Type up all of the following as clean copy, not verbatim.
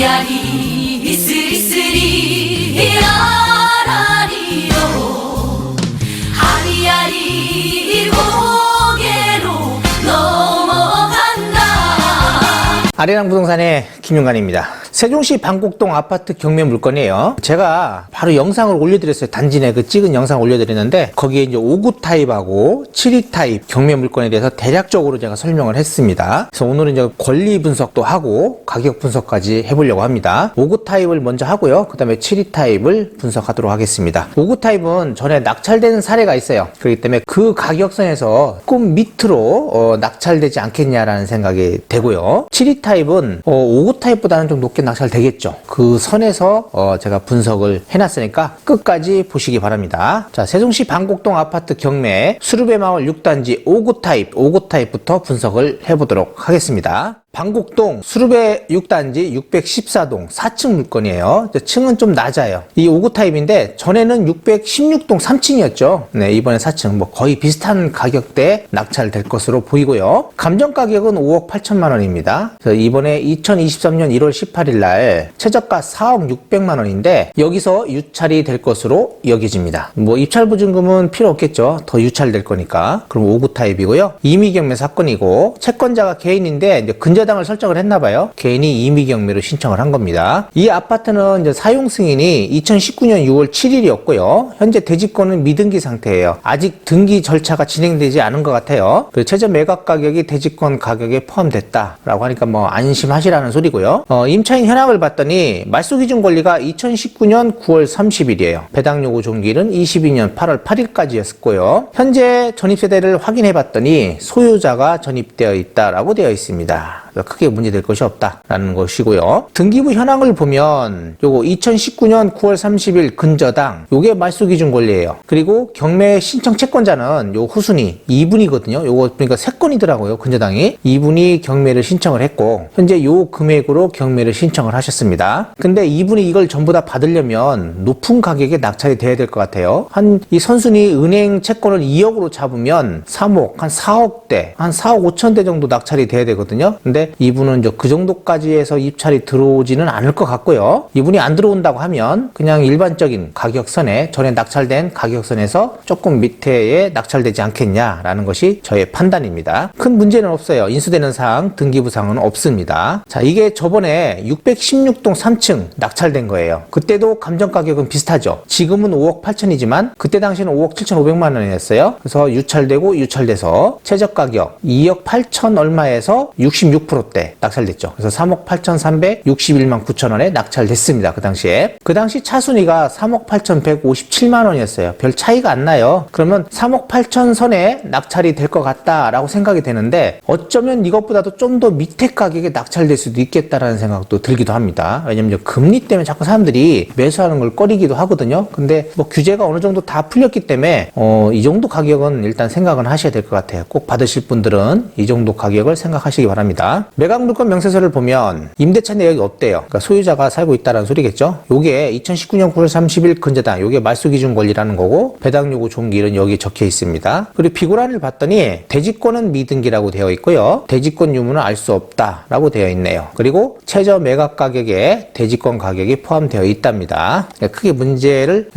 아리아리 스리스리 아라리요 아리아리 고개로 넘어간다. 아리랑 부동산의 김윤관입니다. 세종시 방곡동 아파트 경매 물건이에요. 제가 바로 영상을 올려드렸어요. 단지 내 그 찍은 영상 올려드렸는데 거기에 이제 5구 타입하고 7위 타입 경매 물건에 대해서 대략적으로 제가 설명을 했습니다. 그래서 오늘은 이제 권리 분석도 하고 가격 분석까지 해보려고 합니다. 5구 타입을 먼저 하고요. 그 다음에 7위 타입을 분석하도록 하겠습니다. 5구 타입은 전에 낙찰되는 사례가 있어요. 그렇기 때문에 그 가격선에서 조금 밑으로 낙찰되지 않겠냐라는 생각이 되고요. 7위 타입은 5구 타입보다는 좀 높게 낙찰되겠죠. 그 선에서 제가 분석을 해놨으니까 끝까지 보시기 바랍니다. 자, 세종시 방곡동 아파트 경매 수르베마을 6단지 5구 타입부터 분석을 해보도록 하겠습니다. 방곡동 수르베 6단지 614동 4층 물건이에요. 층은 좀 낮아요. 이 5구 타입인데 전에는 616동 3층이었죠. 네, 이번에 4층 뭐 거의 비슷한 가격대에 낙찰될 것으로 보이고요. 감정 가격은 5억 8천만 원입니다. 그래서 이번에 2023년 1월 18일 날 최저가 4억 600만 원인데 여기서 유찰이 될 것으로 여겨집니다. 뭐 입찰 보증금은 필요 없겠죠. 더 유찰될 거니까. 그럼 5구 타입이고요. 임의경매 사건이고 채권자가 개인인데 이제 근저당을 설정을 했나봐요. 개인이 임의경매로 신청을 한 겁니다. 이 아파트는 이제 사용 승인이 2019년 6월 7일이었고요. 현재 대지권은 미등기 상태예요. 아직 등기 절차가 진행되지 않은 것 같아요. 그리고 최저 매각 가격이 대지권 가격에 포함됐다라고 하니까 뭐 안심하시라는 소리고요. 임차인 현황을 봤더니 말소기준 권리가 2019년 9월 30일이에요. 배당 요구 종기일은 22년 8월 8일까지였고요. 현재 전입세대를 확인해 봤더니 소유자가 전입되어 있다라고 되어 있습니다. 크게 문제될 것이 없다라는 것이고요. 등기부 현황을 보면 요거 2019년 9월 30일 근저당 요게 말소기준 권리예요. 그리고 경매 신청 채권자는 요 후순위 2분이거든요. 요거 그러니까 3건이더라고요. 근저당이 2분이 경매를 신청을 했고 현재 요 금액으로 경매를 신청을 하셨습니다. 근데 이분이 이걸 전부 다 받으려면 높은 가격에 낙찰이 돼야 될 것 같아요. 이 선순위 은행 채권을 2억으로 잡으면 3억, 한 4억대, 한 4억 5천대 정도 낙찰이 돼야 되거든요. 근데 이분은 그 정도까지 해서 입찰이 들어오지는 않을 것 같고요. 이분이 안 들어온다고 하면 그냥 일반적인 가격선에 전에 낙찰된 가격선에서 조금 밑에에 낙찰되지 않겠냐라는 것이 저의 판단입니다. 큰 문제는 없어요. 인수되는 사항, 등기부 사항은 없습니다. 자, 이게 저번에 616동 3층 낙찰된 거예요. 그때도 감정 가격은 비슷하죠. 지금은 5억 8천이지만 그때 당시에는 5억 7,500만 원이었어요. 그래서 유찰돼서 최저 가격 2억 8천 얼마에서 66%대 낙찰됐죠. 그래서 3억 8,361만 9천 원에 낙찰됐습니다. 그 당시에. 그 당시 차순위가 3억 8,157만 원이었어요. 별 차이가 안 나요. 그러면 3억 8천 선에 낙찰이 될 것 같다라고 생각이 되는데 어쩌면 이것보다도 좀 더 밑에 가격에 낙찰될 수도 있겠다라는 생각도 들기도 합니다. 왜냐면 금리 때문에 자꾸 사람들이 매수하는 걸 꺼리기도 하거든요. 근데 뭐 규제가 어느 정도 다 풀렸기 때문에 이 정도 가격은 일단 생각은 하셔야 될 것 같아요. 꼭 받으실 분들은 이 정도 가격을 생각하시기 바랍니다. 매각물건 명세서를 보면 임대차 내역이 없대요. 그러니까 소유자가 살고 있다는 소리겠죠. 요게 2019년 9월 30일 근저당, 요게 말소기준 권리라는 거고 배당 요구 종기일은 여기에 적혀 있습니다. 그리고 비고란을 봤더니 대지권은 미등기라고 되어 있고요. 대지권 유무는 알 수 없다라고 되어 있네요. 그리고 최저 매각 가격에 대지권 가격이 포함되어 있답니다. 크게 문제를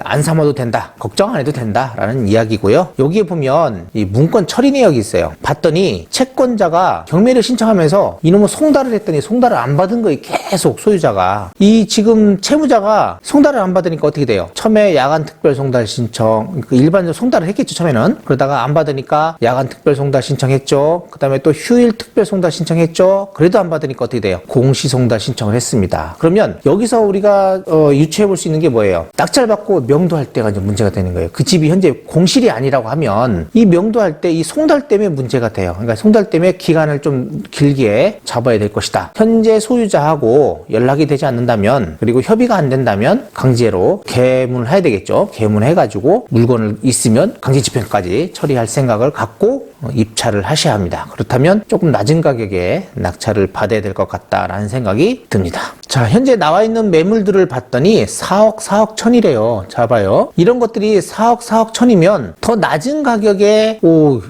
안 삼아도 된다, 걱정 안 해도 된다라는 이야기고요. 여기에 보면 이 문건 처리 내역이 있어요. 봤더니 채권자가 경매를 신청하면서 이놈은 송달을 했더니 송달을 안 받은 거예요. 계속 소유자가. 이 지금 채무자가 송달을 안 받으니까 어떻게 돼요? 처음에 야간 특별 송달 신청, 일반적으로 송달을 했겠죠, 처음에는. 그러다가 안 받으니까 야간 특별 송달 신청했죠. 그 다음에 또 휴일 특별 송달 신청했죠. 그래도 안 받으니까 어떻게 돼요? 공시 송달 신청을 했습니다. 그러면 여기서 우리가 유추해 볼 수 있는 게 뭐예요? 낙찰받고 명도할 때가 이제 문제가 되는 거예요. 그 집이 현재 공실이 아니라고 하면 이 명도할 때 이 송달 때문에 문제가 돼요. 그러니까 송달 때문에 기간을 좀 길게 잡아야 될 것이다. 현재 소유자하고 연락이 되지 않는다면, 그리고 협의가 안 된다면 강제로 개문을 해야 되겠죠. 개문해가지고 물건을 있으면 강제집행까지 처리할 생각을 갖고 입찰을 하셔야 합니다. 그렇다면 조금 낮은 가격에 낙찰을 받아야 될 것 같다라는 생각이 듭니다. 자, 현재 나와 있는 매물들을 봤더니 4억, 4억 천이래요. 자, 봐요. 이런 것들이 4억, 4억 천이면 더 낮은 가격에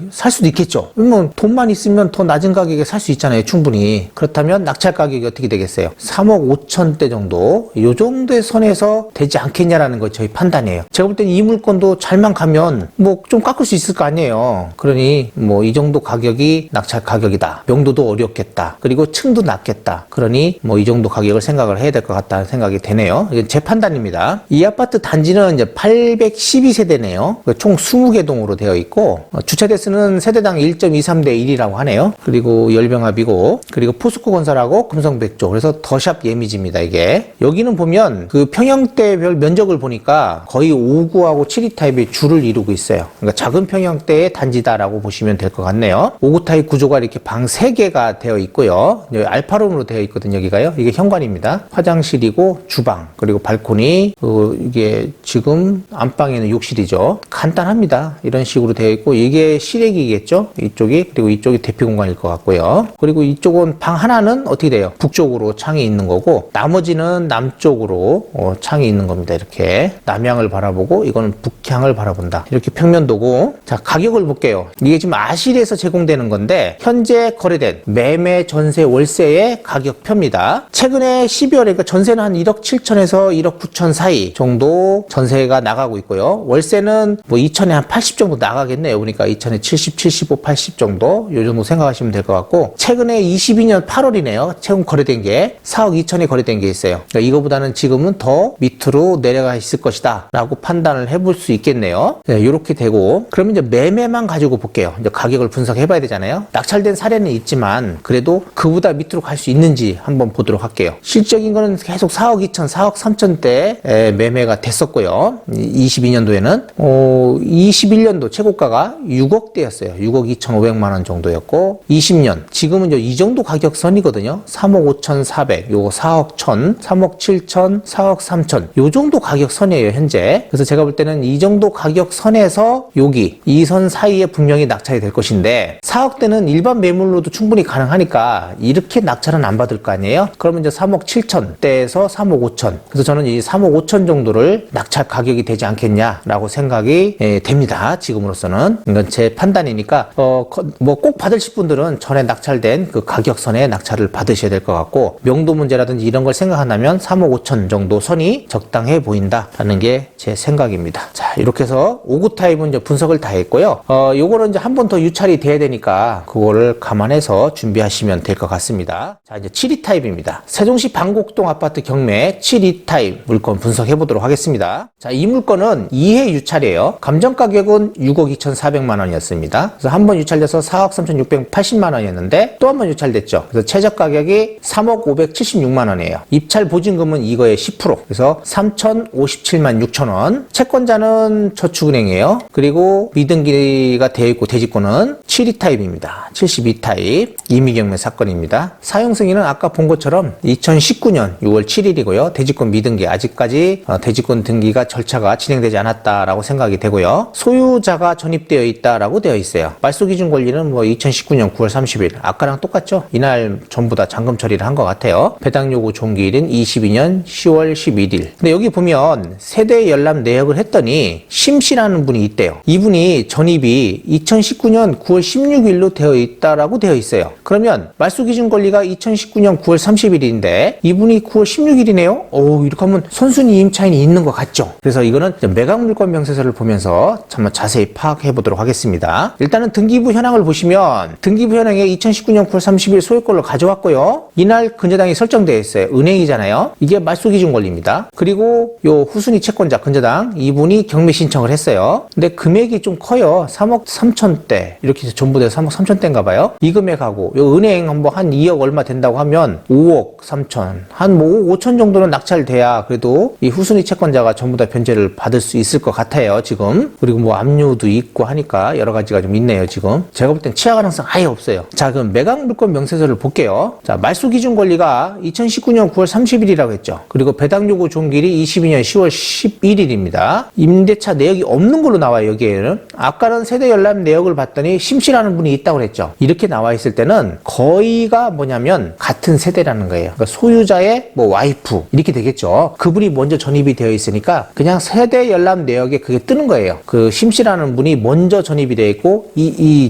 살 수도 있겠죠. 그러면 돈만 있으면 더 낮은 가격에 살 수 있잖아요. 충분히. 그렇다면 낙찰 가격이 어떻게 되겠어요? 3억 5천대 정도, 이 정도의 선에서 되지 않겠냐라는 거 저희 판단이에요. 제가 볼 땐 이 물건도 잘만 가면 뭐 좀 깎을 수 있을 거 아니에요. 그러니 뭐 이 정도 가격이 낙찰 가격이다. 명도도 어렵겠다. 그리고 층도 낮겠다. 그러니 뭐 이 정도 가격을 생각을 해야 될 것 같다는 생각이 되네요. 이건 제 판단입니다. 이 아파트 단지는 이제 812세대네요. 총 20개 동으로 되어 있고, 주차 대수는 세대당 1.23대 1이라고 하네요. 그리고 열병합이고, 그리고 포스코 건설하고 금성백조. 그래서 더샵 예미지입니다, 이게. 여기는 보면 그 평형대별 면적을 보니까 거의 5구하고 7위 타입이 줄을 이루고 있어요. 그러니까 작은 평형대의 단지다라고 보시면 될 것 같네요. 5구 타입 구조가 이렇게 방 3개가 되어 있고요. 알파룸으로 되어 있거든요, 여기가요. 이게 현관입니다. 화장실이고 주방, 그리고 발코니, 이게 지금 안방에는 욕실이죠. 간단합니다. 이런 식으로 되어 있고, 이게 실외기겠죠? 이쪽이. 그리고 이쪽이 대피 공간일 것 같고요. 그리고 이쪽은 방 하나는 어떻게 돼요? 북쪽으로 창이 있는 거고, 나머지는 남쪽으로 창이 있는 겁니다. 이렇게 남향을 바라보고, 이거는 북향을 바라본다. 이렇게 평면도고. 자, 가격을 볼게요. 이게 지금 아실에서 제공되는 건데, 현재 거래된 매매, 전세, 월세의 가격표입니다. 최근에 12월에 그러니까 전세는 한 1억 7천에서 1억 9천 사이 정도 전세가 나가고 있고요. 월세는 뭐 2천에 한 80 정도 나가겠네요. 그러니까 2천에 70, 75, 80 정도, 요 정도 생각하시면 될 것 같고, 최근에 22년 8월이네요. 최근 거래된 게 4억 2천에 거래된 게 있어요. 그러니까 이거보다는 지금은 더 밑으로 내려가 있을 것이다 라고 판단을 해볼 수 있겠네요. 네, 이렇게 되고, 그러면 이제 매매만 가지고 볼게요. 이제 가격을 분석해 봐야 되잖아요. 낙찰된 사례는 있지만 그래도 그보다 밑으로 갈 수 있는지 한번 보도록 할게요. 실적인 거는 계속 4억 2천, 4억 3천대 매매가 됐었고요. 22년도에는 21년도 최고가가 6억대였어요. 6억 2,500만 원 정도였고, 20년 지금은 이 정도 가격 선이거든요. 3억 5,400, 요거 4억 1천, 3억 7천, 4억 3천, 요 정도 가격 선이에요, 현재. 그래서 제가 볼 때는 이 정도 가격 선에서 여기 이 선 사이에 분명히 낙찰이 될 것인데, 4억대는 일반 매물로도 충분히 가능하니까 이렇게 낙찰은 안 받을 거 아니에요? 그러면 이제 3억 7천대에서 3억 5천. 그래서 저는 이 3억 5천 정도를 낙찰 가격이 되지 않겠냐라고 생각이 됩니다. 지금으로서는. 이건 제 판단이니까 뭐 꼭 받으실 분들은 전에 낙찰된 그 가격선에 낙찰을 받으셔야 될 것 같고, 명도 문제라든지 이런 걸 생각한다면 3억 5천 정도 선이 적당해 보인다라는 게 제 생각입니다. 자, 이렇게 해서 5구 타입은 이제 분석을 다 했고요. 요거는 이제 한 번 더 유찰이 돼야 되니까 그거를 감안해서 준비하시면 될 것 같습니다. 자, 이제 7위 타입입니다. 세종시 방곡동 아파트 경매 7위 타입 물건 분석해 보도록 하겠습니다. 자, 이 물건은 2회 유찰이에요. 감정 가격은 6억 2,400만 원이었습니다. 그래서 한 번 유찰돼서 4억 3,680만 원이었는데 또 한 번 유찰됐죠. 그래서 최저 가격이 3억 576만 원이에요. 입찰 보증금은 이거의 10%. 그래서 3,057만 6천 원. 채권자는 저축은행이에요. 그리고 미등기가 되어 있고 대지권은 7위 타입입니다. 72 타입 임의경매 사건입니다. 사용 승인은 아까 본 것처럼 2019년 6월 7일이고요. 대지권 미등기, 아직까지 대지권 등기가 절차가 진행되지 않았다라고 생각이 되고요. 소유자가 전입되어 있다라고 되어 있어요. 말소 기준 권리는 뭐 2019년 9월 30일, 아까랑 똑같죠? 이날 전부 다 잔금 처리를 한 것 같아요. 배당 요구 종기일은 22년 10월 11일. 근데 여기 보면 세대 열람 내역을 했더니 심씨라는 분이 있대요. 이분이 전입이 2019년 9월 16일로 되어 있다라고 되어 있어요. 그러면 말소 기준 권리가 2019년 9월 30일인데 이분이 9월 16일이네요? 이렇게 하면 선순위 임차인이 있는 것 같죠? 그래서 이거는 매각 물건 명세서를 보면서 한번 자세히 파악해 보도록 하겠습니다. 일단은 등기부 현황을 보시면 등기부 현황에 2019년 9월 30일 소유권을 가져왔고요. 이날 근저당이 설정되어 있어요. 은행이잖아요. 이게 말소 기준 권리입니다. 그리고 요 후순위 채권자 근저당 이분이 경매 신청을 했어요. 근데 금액이 좀 커요. 3억 3천대 이렇게 전부 다 3억 3천대인가 봐요. 이 금액하고 요 은행 한 2억 얼마 된다고 하면 5억 3천, 한 뭐 5억 5천 정도는 낙찰돼야 그래도 이 후순위 채권자가 전부 다 변제를 받을 수 있을 것 같아요, 지금. 그리고 뭐 압류도 있고 하니까 여러 가지가 좀 있네요, 지금. 제가 볼 땐 취하 가능성 아예 없어요. 자, 그럼 매각 물건 명세서를 볼게요. 자, 말소 기준 권리가 2019년 9월 30일이라고 했죠. 그리고 배당 요구 종기일이 22년 10월 11일입니다. 임대차 내역이 없는 걸로 나와요, 여기에는. 아까는 세대 열람 내역을 봤더니 심씨라는 분이 있다고 그랬죠. 이렇게 나와 있을 때는 거의가 뭐냐면 같은 세대라는 거예요. 그러니까 소유자의 뭐 와이프 이렇게 되겠죠. 그분이 먼저 전입이 되어 있으니까 그냥 세대 열람 내역에 그게 뜨는 거예요. 그 심씨라는 분이 먼저 전입이 되어 있고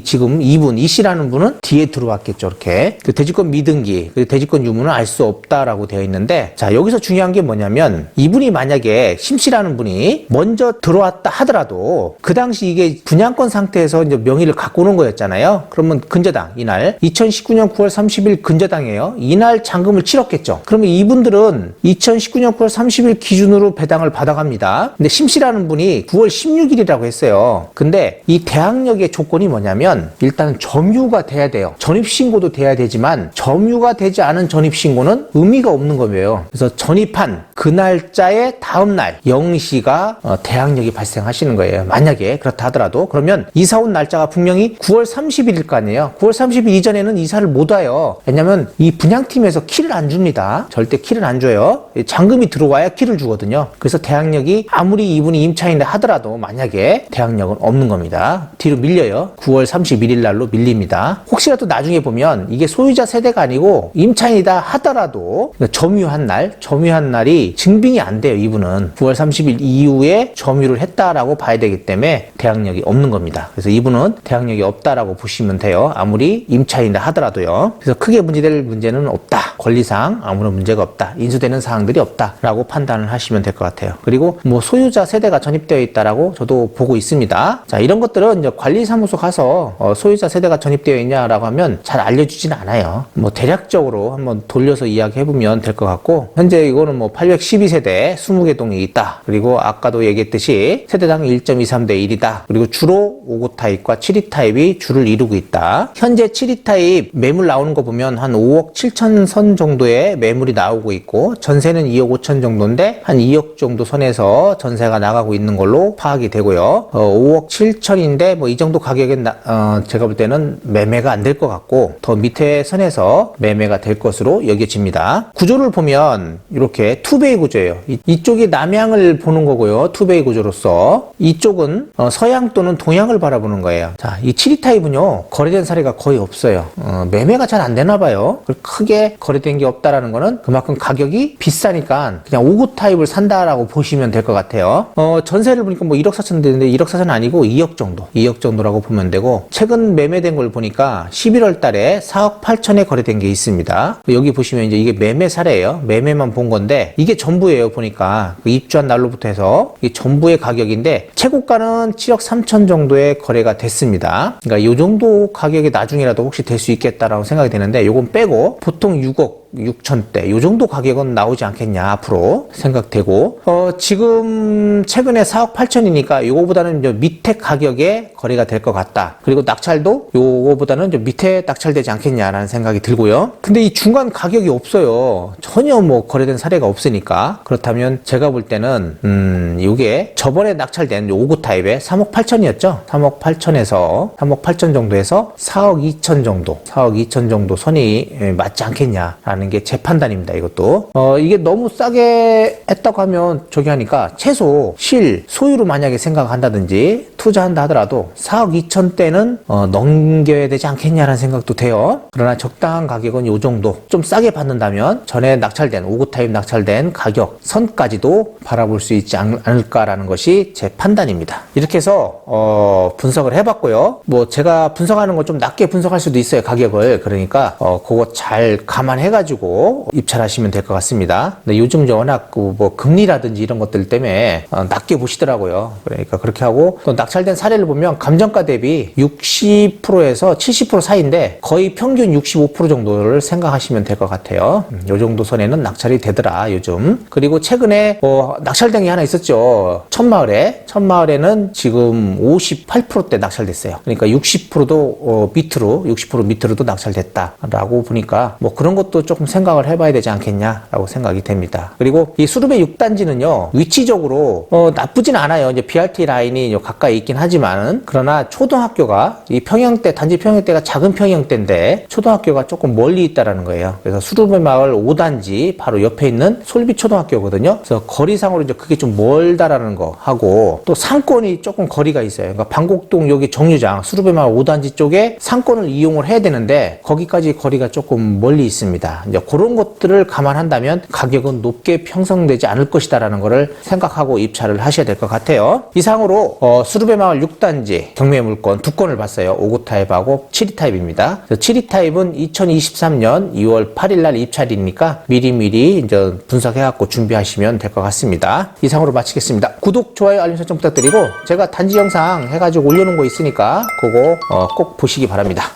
지금 이분 이씨라는 분은 뒤에 들어왔겠죠. 이렇게 그 대지권 미등기 그 대지권 유무는 알 수 없다라고 되어 있는데, 자 여기서 중요한 게 뭐냐면 이분이 만약에 심씨라는 분이 먼저 들어왔다 하더라도 그 당시 이게 분양권 상태에서 이제 명의를 갖고 오는 거였잖아요. 그러면 근저당 이날 2019년 9월 30일 근저당이에요. 이날 잔금을 치렀겠죠. 그러면 이분들은 2019년 9월 30일 기준으로 배당을 받아갑니다. 근데 심씨라는 분이 9월 16일이라고 했어요. 근데 이 대항력의 조건이 뭐냐면 일단 점유가 돼야 돼요. 전입신고도 돼야 되지만 점유가 되지 않은 전입신고는 의미가 없는 거예요. 그래서 전입한 그 날짜의 다음 날 0시가 대항력이 발생하시는 거예요. 만약에 그렇다 하더라도 그러면 이사 온 날짜가 분명히 9월 30일일 거 아니에요. 9월 30일 이전에는 이사를 못 와요. 왜냐면 이 분양팀에서 키를 안 줍니다. 절대 키를 안 줘요. 잔금이 들어와야 키를 주거든요. 그래서 대항력이 아무리 이분이 임차인이라 하더라도 만약에 대항력은 없는 겁니다. 뒤로 밀려요. 9월 31일 날로 밀립니다. 혹시라도 나중에 보면 이게 소유자 세대가 아니고 임차인이다 하더라도 점유한 날이 증빙이 안 돼요. 이분은 9월 30일 이후에 점유를 했다라고 봐야 되기 때문에 대항력이 없는 겁니다. 그래서 이분은 대항력이 없다라고 보시면 돼요. 아무리 임차인이라 하더라도요. 그래서 크게 문제될 문제는 없다. 권리상 아무런 문제가 없다. 인수되는 사항들이 없다라고 판단을 하시면 될 것 같아요. 그리고 뭐 소유자 세대가 전입되어 있다라고 저도 보고 있습니다. 자, 이런 것들은 이제 관리사무소 가서 소유자 세대가 전입되어 있냐라고 하면 잘 알려주진 않아요. 뭐 대략적으로 한번 돌려서 이야기해보면 될 것 같고, 현재 이거는 뭐 812세대 20개 동이 있다. 그리고 아까도 얘기했듯이 세대당 1.23대 1이다. 그리고 주로 5구 타입과 7위 타입이 주를 이루고 있다. 현재 7위 타입 매물 나오는 거 보면 한 5억 7천 선 정도의 매물이 나오고 있고, 전세는 2억 5천 정도인데 한 2억 정도 선에서 전세가 나가고 있는 걸로 파악이 되고요. 5억 7천인데 뭐 이 정도 가격엔 제가 볼 때는 매매가 안 될 것 같고, 더 밑에 선에서 매매가 될 것으로 여겨집니다. 구조를 보면 이렇게 투베이 구조예요. 이쪽이 남향을 보는 거고요. 투베이 구조로서 이쪽은 서양 또는 동양을 바라보는 거예요. 자, 이 7위 타입은요 거래된 사례가 거의 없어요. 매매가 잘 안 되나 봐요. 크게 거래된 게 없다라는 거는 그만큼 가격이 비싸니까 그냥 5구 타입을 산다라고 보시면 될 것 같아요. 전세를 보니까 뭐 1억 4천 되는데 1억 4천 아니고 2억 정도라고 보면 되고, 최근 매매된 걸 보니까 11월 달에 4억 8천에 거래된 게 있습니다. 여기 보시면 이제 이게 매매 사례예요. 매매만 본 건데 이게 전부예요. 보니까 입주한 날로부터 해서 이게 전부의 가격인데 최고가는 7억 3천 정도의 거래가 됐습니다. 그러니까 이 정도 가격이 나중에라도 혹시 될 수 있겠다라고 생각이 되는데, 요건 빼고 보통 6억 6천대 요 정도 가격은 나오지 않겠냐 앞으로 생각되고, 지금 최근에 4억 8천이니까 요거보다는 이제 밑에 가격에 거래가 될 것 같다. 그리고 낙찰도 요거보다는 좀 밑에 낙찰되지 않겠냐라는 생각이 들고요. 근데 이 중간 가격이 없어요. 전혀 뭐 거래된 사례가 없으니까. 그렇다면 제가 볼 때는 요게 저번에 낙찰된 5구 타입에 3억 8천이었죠. 3억 8천에서 3억 8천 정도에서 4억 2천 정도 4억 2천 정도 선이 맞지 않겠냐라는 게 제 판단입니다. 이것도 이게 너무 싸게 했다고 하면 저기 하니까 최소 소유로 만약에 생각한다든지 투자한다 하더라도 4억 2천대는 넘겨야 되지 않겠냐라는 생각도 돼요. 그러나 적당한 가격은 요 정도 좀 싸게 받는다면 전에 낙찰된 5구 타입 낙찰된 가격 선까지도 바라볼 수 있지 않을까라는 것이 제 판단입니다. 이렇게 해서 분석을 해봤고요. 뭐 제가 분석하는 거 좀 낮게 분석할 수도 있어요. 가격을. 그러니까 그거 잘 감안해가지고 입찰하시면 될 것 같습니다. 근데 요즘 워낙 뭐 금리라든지 이런 것들 때문에 낮게 보시더라고요. 그러니까 그렇게 하고, 또 낙찰된 사례를 보면 감정가 대비 60%에서 70% 사이인데 거의 평균 65% 정도를 생각하시면 될 것 같아요. 요 정도 선에는 낙찰이 되더라 요즘. 그리고 최근에 낙찰된 게 하나 있었죠. 천마을에는 지금 58%대 낙찰됐어요. 그러니까 60%도 밑으로 60% 밑으로도 낙찰됐다라고 보니까 뭐 그런 것도 조금 생각을 해봐야 되지 않겠냐라고 생각이 됩니다. 그리고 이 수르베 6단지는요 위치적으로 나쁘진 않아요. 이제 BRT 라인이 가까이 있긴 하지만, 그러나 초등학교가 이 평형대, 단지 평형대가 작은 평형대인데 초등학교가 조금 멀리 있다라는 거예요. 그래서 수르베 마을 5단지 바로 옆에 있는 솔비 초등학교거든요. 그래서 거리상으로 이제 그게 좀 멀다라는 거 하고, 또 상권이 조금 거리가 있어요. 그러니까 방곡동 여기 정류장 수르베 마을 5단지 쪽에 상권을 이용을 해야 되는데 거기까지 거리가 조금 멀리 있습니다. 이제 그런 것들을 감안한다면 가격은 높게 형성되지 않을 것이다라는 것을 생각하고 입찰을 하셔야 될 것 같아요. 이상으로 수르베마을 6단지 경매 물건 두 건을 봤어요. 5구 타입하고 7위 타입입니다. 7위 타입은 2023년 2월 8일 날 입찰이니까 미리미리 이제 분석해갖고 준비하시면 될 것 같습니다. 이상으로 마치겠습니다. 구독, 좋아요, 알림 설정 부탁드리고 제가 단지 영상 해가지고 올려놓은 거 있으니까 그거 꼭 보시기 바랍니다.